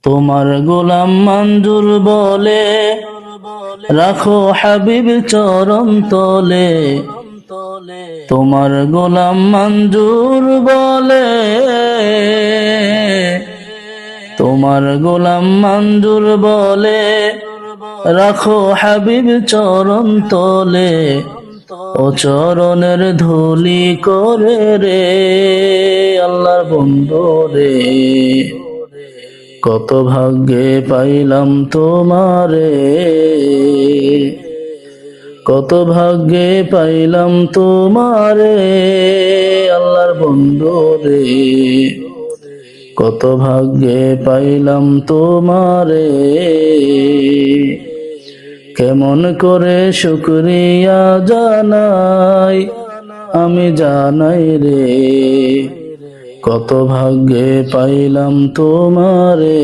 তোমার গোলাম মঞ্জুর বলে রাখো হাবিব চরণ তলে। তোমার গোলাম মঞ্জুর বলে, তোমার গোলাম মঞ্জুর বলে রাখো হাবিব চরণ তলে। ও চরণের ধুলি করে রে আল্লাহর বন্ধু রে, কত ভাগ্যে পাইলাম তোমারে, কত ভাগ্যে পাইলাম তোমারে আল্লাহর বন্ধু রে, কত ভাগ্যে পাইলাম তোমারে। কেমন করে শুকরিয়া জানাই আমি জানাই রে, কত ভাগ্যে পাইলাম তোমারে।